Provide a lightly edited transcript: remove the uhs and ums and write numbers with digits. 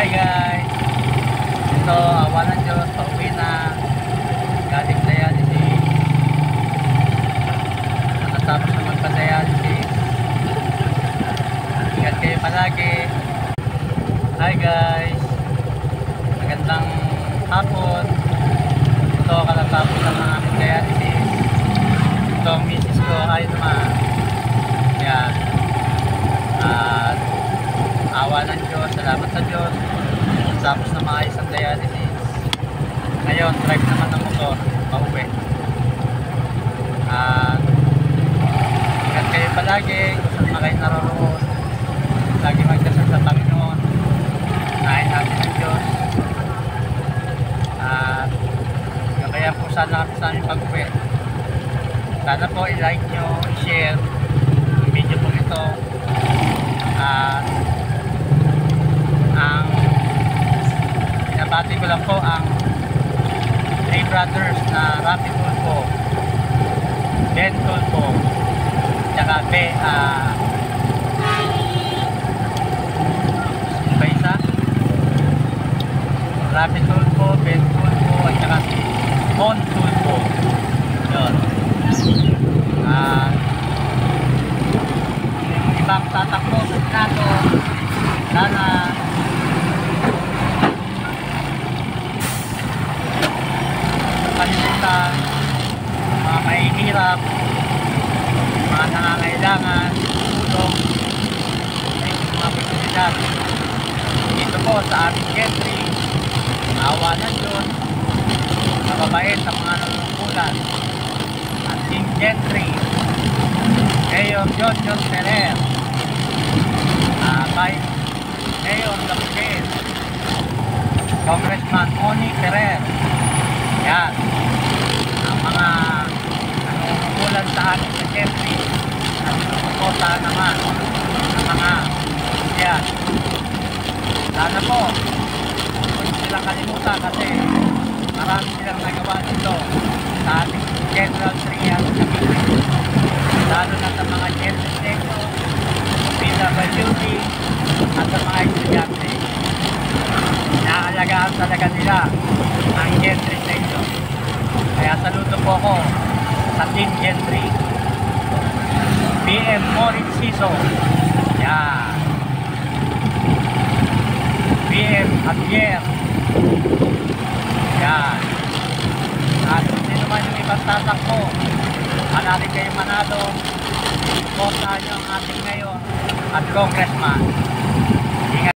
Hi guys! Ito, awa ng Diyos, pauwi na. Galing dialysis. Natapos na magpa-dialysis. Ingat kayo palagi. Hi guys! Magandang hapon. Ito, kalatapos na ng aming dialysis. Ito ang misis ko. Hi naman. Yan. At awa ng Diyos, salamat sa Diyos. Tapos na maayos ang dialysis. Ngayon, drive naman ng motor, pauwi. At ingat kayo palagi, kung saan kayo naroroon. Lagi magdasal sa Panginoon. Nahin natin ang Diyos. At kaya po sana kami sa aming pag-uwi. Sana po i-like nyo, i-share yung video po ito. At ang pinabati ko lang po ang 3 brothers na Rafi Tulfo, Ben Tulfo, tsaka ba isa? Rafi Tulfo, Ben Tulfo, at tsaka si Mon Tulfo. Yun. Yung ibang tatakbo sa Senado, sana kalimutan mga mahihirap, mga nangangailangan, tulong sa mga oportunidad. Dito po sa ating country, awa ng Diyos, mababait sa mga nanunungkulan. Ating country, Mayor John Ferrer, Vice Mayor Lapid, Congressman Oni Ferrer. Yan, ang mga nanunungkulan sa ating sa country at sinusuportahan naman ang mga yan. Sana po huwag silang kalimutan kasi marami silang nagawa dito sa ating General Trias Cavite, lalo na sa mga general sector, PWD at sa mga estudyante. Inaalagaan talaga nila ang gentry sa inyo. Kaya saludo po ako sa Team Gentry. PM Moritz Siso. Yan. PM Javier. Yan. At kung sino man yung ibang tatakbo, manali kayo manalo, supportahan nyo ang ating mayor at congressman.